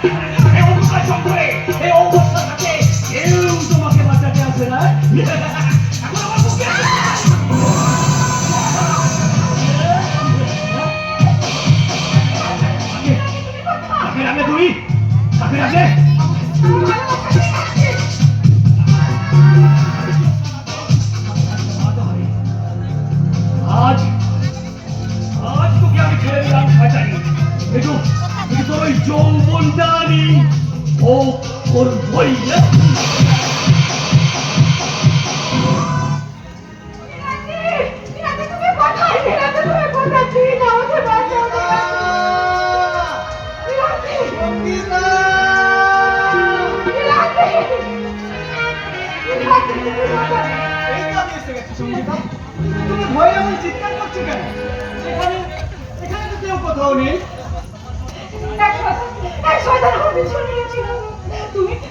এই অন্ধকার জঙ্গলে এই অবস্থা থাকে কেউ তোমাকে বাঁচাতে আসবে না। এখন আমার মুখে কাকে রাখলে তুই? কাকে রাখলে? আজ আজ তোকে আমি ছেড়ে দিলাম শয়তানি। একটু তোর ওই যৌবনটা আমি ও করবই না। তুমি ভয়ে এমন চিৎকার করছো কেন? এখানে এখানে তো কেউ কোথাও নেই। এক শয়তান আমার পিছনে ছিল। তুমি